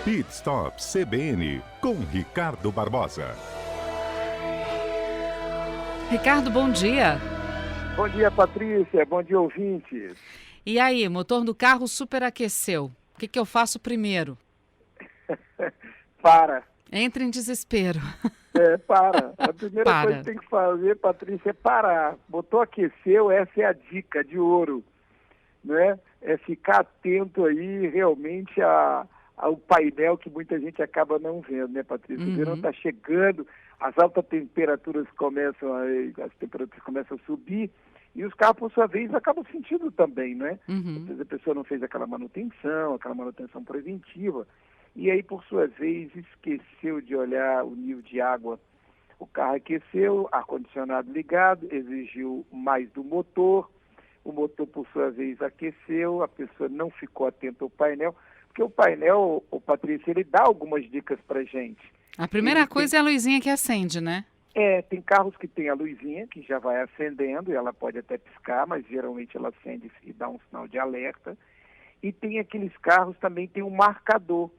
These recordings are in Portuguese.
Pit Stop CBN, com Ricardo Barbosa. Ricardo, bom dia. Bom dia, Patrícia. Bom dia, ouvintes. E aí, motor do carro superaqueceu. O que eu faço primeiro? Para. Entra em desespero. Para. A primeira coisa que tem que fazer, Patrícia, é parar. Motor aqueceu, essa é a dica de ouro, né? É ficar atento aí realmente ao painel que muita gente acaba não vendo, né, Patrícia? O verão está chegando, as altas temperaturas as temperaturas começam a subir e os carros, por sua vez, acabam sentindo também, né? Às vezes a pessoa não fez aquela manutenção preventiva, e aí, por sua vez, esqueceu de olhar o nível de água. O carro aqueceu, ar-condicionado ligado, exigiu mais do motor, o motor, por sua vez, aqueceu, a pessoa não ficou atenta ao painel, porque o painel, Patrícia, ele dá algumas dicas pra gente. A primeira coisa é a luzinha que acende, né? Tem carros que tem a luzinha, que já vai acendendo, e ela pode até piscar, mas geralmente ela acende e dá um sinal de alerta. E tem aqueles carros também tem um marcador.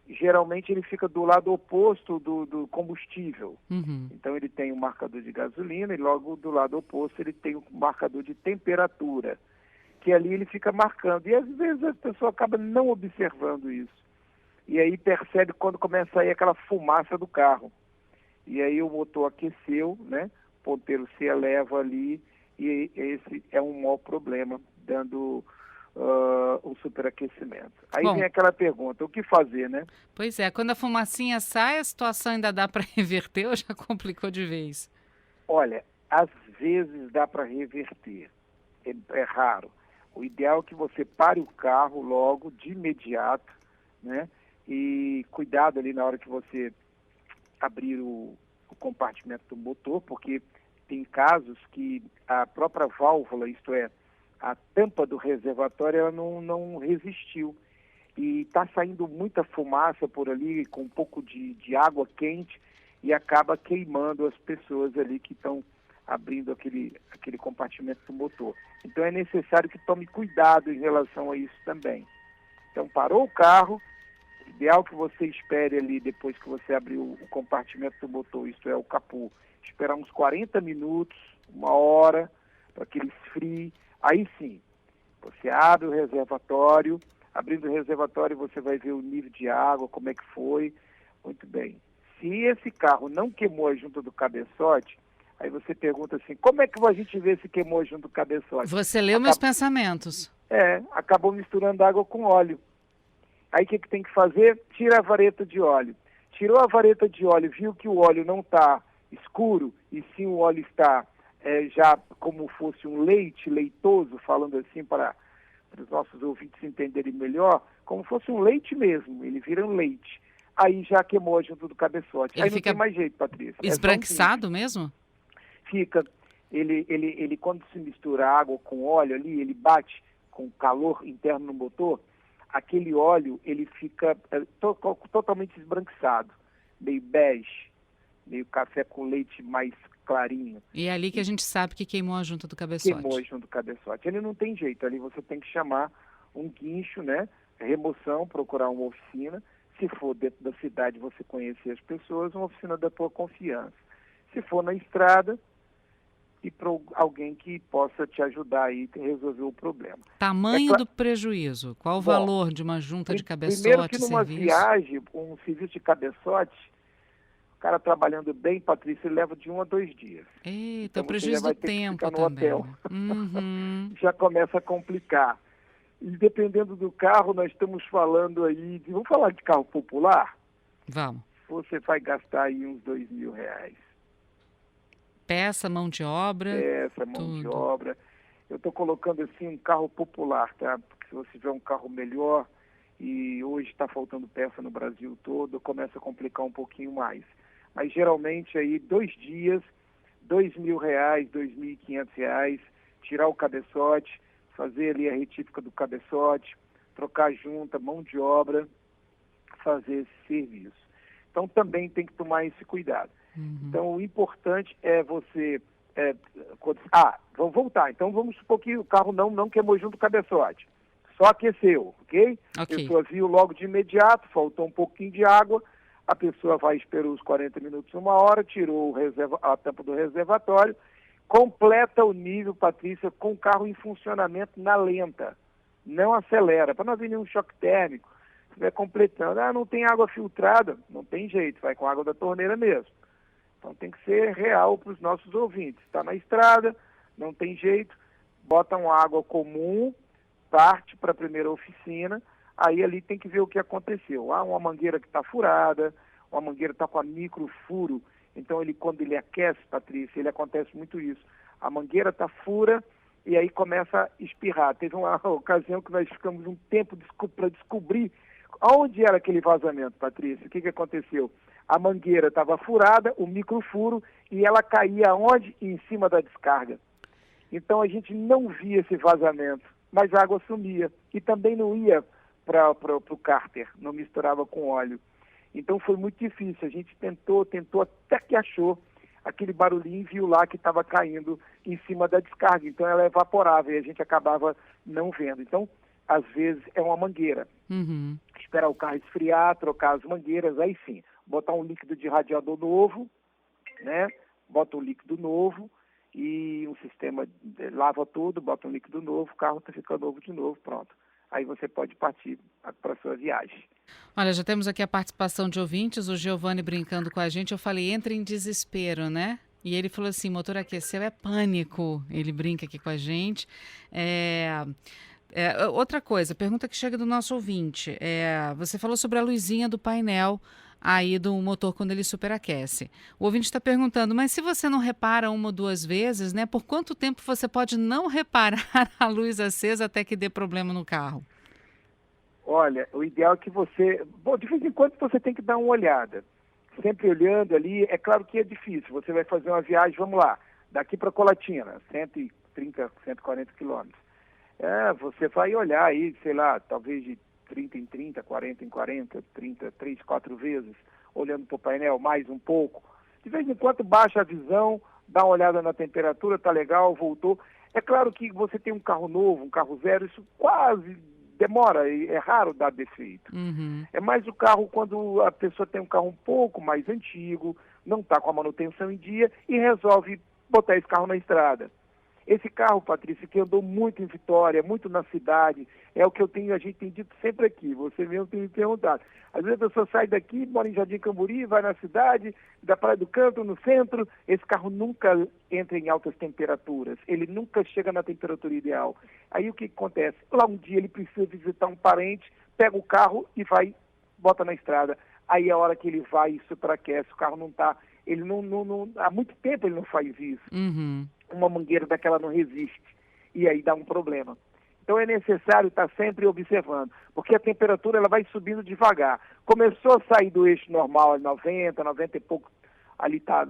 Geralmente ele fica do lado oposto do combustível. Então ele tem um marcador de gasolina e logo do lado oposto ele tem um marcador de temperatura, que ali ele fica marcando. E às vezes a pessoa acaba não observando isso. E aí percebe quando começa a sair aquela fumaça do carro. E aí o motor aqueceu, né? O ponteiro se eleva ali e esse é um mau problema, dando um superaquecimento. Aí vem aquela pergunta, o que fazer, né? Pois é, quando a fumacinha sai, a situação ainda dá para reverter ou já complicou de vez? Olha, às vezes dá para reverter, é raro. O ideal é que você pare o carro logo, de imediato, né? E cuidado ali na hora que você abrir o compartimento do motor, porque tem casos que a própria válvula, isto é, a tampa do reservatório, ela não resistiu. E está saindo muita fumaça por ali, com um pouco de água quente, e acaba queimando as pessoas ali que estão abrindo aquele compartimento do motor. Então é necessário que tome cuidado em relação a isso também. Então parou o carro, ideal que você espere ali, depois que você abriu o compartimento do motor, isto é, o capô, esperar uns 40 minutos, uma hora, para que ele esfrie. Aí sim, você abre o reservatório, abrindo o reservatório você vai ver o nível de água, como é que foi. Muito bem. Se esse carro não queimou a junta do cabeçote, aí você pergunta assim, como é que a gente vê se queimou a junta do cabeçote? Você leu meus pensamentos. Acabou misturando água com óleo. Aí o que tem que fazer? Tira a vareta de óleo. Tirou a vareta de óleo, viu que o óleo não está escuro, e sim o óleo está já como fosse um leite, leitoso, falando assim para os nossos ouvintes entenderem melhor, como fosse um leite mesmo, ele vira um leite. Aí já queimou junto do cabeçote. Ele aí fica não tem mais jeito, Patrícia. Esbranquiçado mesmo? Fica. Ele quando se mistura água com óleo ali, ele bate com calor interno no motor, aquele óleo ele fica totalmente esbranquiçado, meio bege, meio café com leite mais clarinho. E é ali que a gente sabe que queimou a junta do cabeçote. Queimou a junta do cabeçote. Ele não tem jeito, ali você tem que chamar um guincho, né? Remoção, procurar uma oficina. Se for dentro da cidade, você conhecer as pessoas, uma oficina da tua confiança. Se for na estrada, e para alguém que possa te ajudar aí a resolver o problema. Tamanho do prejuízo? Qual o valor de uma junta de cabeçote? Primeiro que numa viagem, um serviço de cabeçote, o cara trabalhando bem, Patrícia, ele leva de 1 a 2 dias. Eita, então o prejuízo do tempo também. Hotel. Já começa a complicar. E dependendo do carro, nós estamos falando aí, vamos falar de carro popular? Vamos. Você vai gastar aí uns R$2.000. Peça, mão de obra. De obra. Eu estou colocando assim um carro popular, tá? Porque se você tiver um carro melhor, e hoje está faltando peça no Brasil todo, começa a complicar um pouquinho mais. Mas geralmente aí 2 dias, R$2.000, R$2.500, tirar o cabeçote, fazer ali a retífica do cabeçote, trocar junta, mão de obra, fazer esse serviço. Então também tem que tomar esse cuidado. Então o importante é você... vamos voltar. Então vamos supor que o carro não queimou junto o cabeçote. só aqueceu, ok? A Ok. pessoa viu logo de imediato, faltou um pouquinho de água, a pessoa vai esperar os 40 minutos, 1 hora, tirou a tampa do reservatório, completa o nível, Patrícia, com o carro em funcionamento na lenta. Não acelera, para não haver nenhum choque térmico. Você vai completando. Não tem água filtrada? Não tem jeito, vai com água da torneira mesmo. Então tem que ser real para os nossos ouvintes. Está na estrada, não tem jeito, bota uma água comum, parte para a primeira oficina, aí ali tem que ver o que aconteceu. Uma mangueira que está furada, uma mangueira está com a micro furo, então quando ele aquece, Patrícia, ele acontece muito isso. A mangueira está fura e aí começa a espirrar. Teve uma ocasião que nós ficamos um tempo para descobrir onde era aquele vazamento, Patrícia. O que aconteceu? A mangueira estava furada, o microfuro, e ela caía onde? Em cima da descarga. Então a gente não via esse vazamento, mas a água sumia. E também não ia para o cárter, não misturava com óleo. Então foi muito difícil. A gente tentou até que achou aquele barulhinho e viu lá que estava caindo em cima da descarga. Então ela evaporava e a gente acabava não vendo. Então, às vezes, é uma mangueira. Uhum. Esperar o carro esfriar, trocar as mangueiras, aí sim. Botar um líquido de radiador novo, né? Bota um líquido novo e um sistema lava tudo, bota um líquido novo, o carro fica novo de novo, pronto. Aí você pode partir para a sua viagem. Olha, já temos aqui a participação de ouvintes, o Giovanni brincando com a gente. Eu falei, entra em desespero, né? E ele falou assim, motor aqueceu é pânico. Ele brinca aqui com a gente. Outra coisa, pergunta que chega do nosso ouvinte. Você falou sobre a luzinha do painel aí do motor quando ele superaquece. O ouvinte está perguntando, mas se você não repara 1 ou 2 vezes, né? Por quanto tempo você pode não reparar a luz acesa até que dê problema no carro? Olha, o ideal é que você... Bom, de vez em quando você tem que dar uma olhada. Sempre olhando ali, é claro que é difícil. Você vai fazer uma viagem, vamos lá, daqui para Colatina, 130, 140 quilômetros. Você vai olhar aí, sei lá, talvez de 30 em 30, 40 em 40, 30, 3, 4 vezes, olhando para o painel, mais um pouco. De vez em quando baixa a visão, dá uma olhada na temperatura, tá legal, voltou. É claro que você tem um carro novo, um carro zero, isso quase demora, é raro dar defeito. Uhum. É mais o carro quando a pessoa tem um carro um pouco mais antigo, não está com a manutenção em dia e resolve botar esse carro na estrada. Esse carro, Patrícia, que andou muito em Vitória, muito na cidade, é o que a gente tem dito sempre aqui, você mesmo tem me perguntado. Às vezes a pessoa sai daqui, mora em Jardim Camburi, vai na cidade, da Praia do Canto, no centro, esse carro nunca entra em altas temperaturas, ele nunca chega na temperatura ideal. Aí o que acontece? Lá um dia ele precisa visitar um parente, pega o carro e vai, bota na estrada. Aí a hora que ele vai e superaquece, o carro não está, ele não, há muito tempo ele não faz isso. Uhum. Uma mangueira daquela não resiste, e aí dá um problema. Então é necessário estar sempre observando, porque a temperatura ela vai subindo devagar. Começou a sair do eixo normal, 90, 90 e pouco, ali está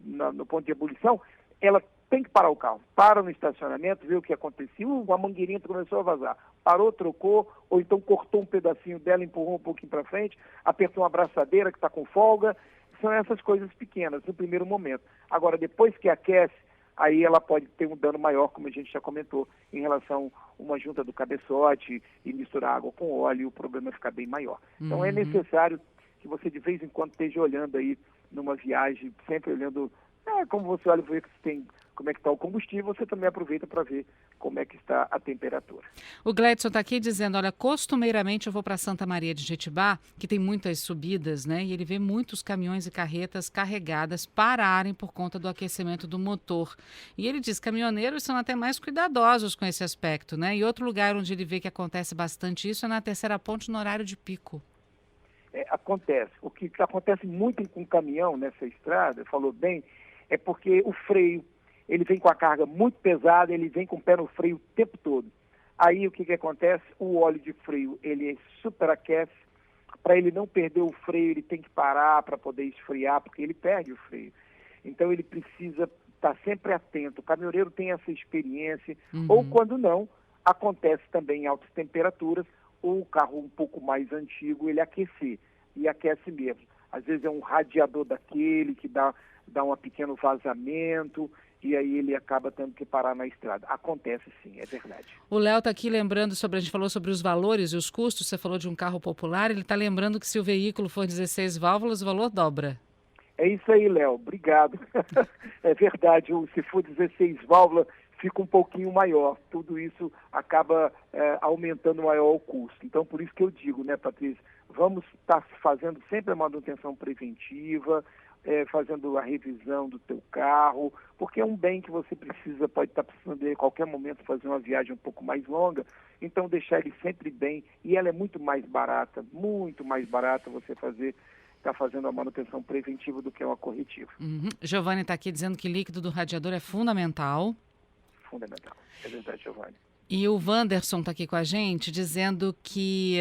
no ponto de ebulição, ela tem que parar o carro. Para no estacionamento, vê o que aconteceu, a mangueirinha começou a vazar. Parou, trocou, ou então cortou um pedacinho dela, empurrou um pouquinho para frente, apertou uma abraçadeira que está com folga. São essas coisas pequenas no primeiro momento. Agora, depois que aquece, aí ela pode ter um dano maior, como a gente já comentou, em relação a uma junta do cabeçote e misturar água com óleo, o problema fica bem maior. Então é necessário que você de vez em quando esteja olhando aí numa viagem, sempre olhando, como você olha para ver como é que está o combustível, você também aproveita para ver como é que está a temperatura. O Gledson está aqui dizendo, olha, costumeiramente eu vou para Santa Maria de Jetibá, que tem muitas subidas, né? E ele vê muitos caminhões e carretas carregadas pararem por conta do aquecimento do motor. E ele diz que caminhoneiros são até mais cuidadosos com esse aspecto, né? E outro lugar onde ele vê que acontece bastante isso é na Terceira Ponte, no horário de pico. Acontece. O que acontece muito com o caminhão nessa estrada, falou bem, é porque o freio, ele vem com a carga muito pesada, ele vem com o pé no freio o tempo todo. Aí o que acontece? O óleo de freio, ele superaquece. Para ele não perder o freio, ele tem que parar para poder esfriar, porque ele perde o freio. Então ele precisa estar sempre atento. O caminhoneiro tem essa experiência, ou quando não, acontece também em altas temperaturas, ou o carro um pouco mais antigo, ele aquecer, e aquece mesmo. Às vezes é um radiador daquele que dá um pequeno vazamento, e aí ele acaba tendo que parar na estrada. Acontece sim, é verdade. O Léo está aqui lembrando a gente falou sobre os valores e os custos, você falou de um carro popular, ele está lembrando que se o veículo for 16 válvulas, o valor dobra. É isso aí, Léo, obrigado. É verdade, se for 16 válvulas, fica um pouquinho maior. Tudo isso acaba aumentando maior o custo. Então, por isso que eu digo, né, Patrícia, vamos estar fazendo sempre a manutenção preventiva, fazendo a revisão do teu carro, porque é um bem que você pode estar precisando de, a qualquer momento fazer uma viagem um pouco mais longa, então deixar ele sempre bem, e ela é muito mais barata você está fazendo a manutenção preventiva do que uma corretiva. Giovanni está aqui dizendo que líquido do radiador é fundamental. Fundamental, é verdade, Giovanni. E o Wanderson está aqui com a gente dizendo que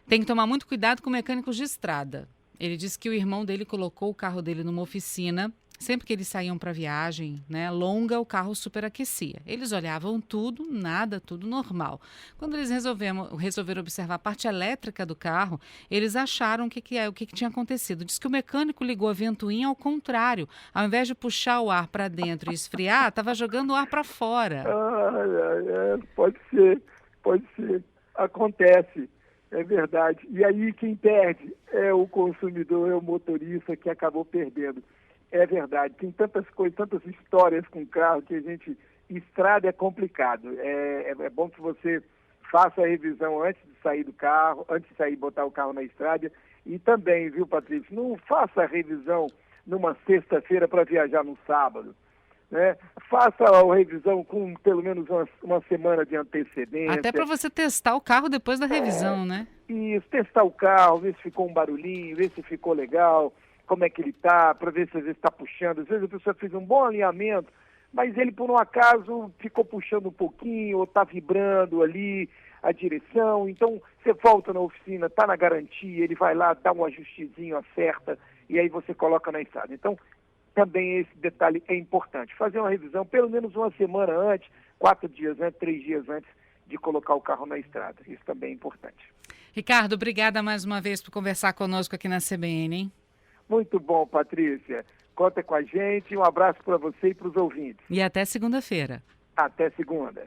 tem que tomar muito cuidado com mecânicos de estrada. Ele disse que o irmão dele colocou o carro dele numa oficina. Sempre que eles saíam para viagem, né, longa, o carro superaquecia. Eles olhavam tudo, nada, tudo normal. Quando eles resolveram observar a parte elétrica do carro, eles acharam o que tinha acontecido. Diz que o mecânico ligou a ventoinha ao contrário. Ao invés de puxar o ar para dentro e esfriar, estava jogando o ar para fora. Pode ser. Acontece. É verdade. E aí quem perde é o consumidor, é o motorista que acabou perdendo. É verdade. Tem tantas coisas, tantas histórias com o carro que a gente... Estrada é complicado. É bom que você faça a revisão antes de sair do carro, antes de sair e botar o carro na estrada. E também, viu, Patrícia, não faça a revisão numa sexta-feira para viajar no sábado. Né? Faça a revisão com pelo menos uma semana de antecedência. Até para você testar o carro depois da revisão, né? Isso, testar o carro, ver se ficou um barulhinho, ver se ficou legal, como é que ele está, para ver se às vezes está puxando. Às vezes a pessoa fez um bom alinhamento, mas ele por um acaso ficou puxando um pouquinho ou está vibrando ali a direção. Então você volta na oficina, está na garantia, ele vai lá, dá um ajustezinho, acerta e aí você coloca na estrada. Então também esse detalhe é importante. Fazer uma revisão pelo menos uma semana antes, 4 dias antes, 3 dias antes de colocar o carro na estrada. Isso também é importante. Ricardo, obrigada mais uma vez por conversar conosco aqui na CBN, hein? Muito bom, Patrícia. Conta com a gente. Um abraço para você e para os ouvintes. E até segunda-feira. Até segunda.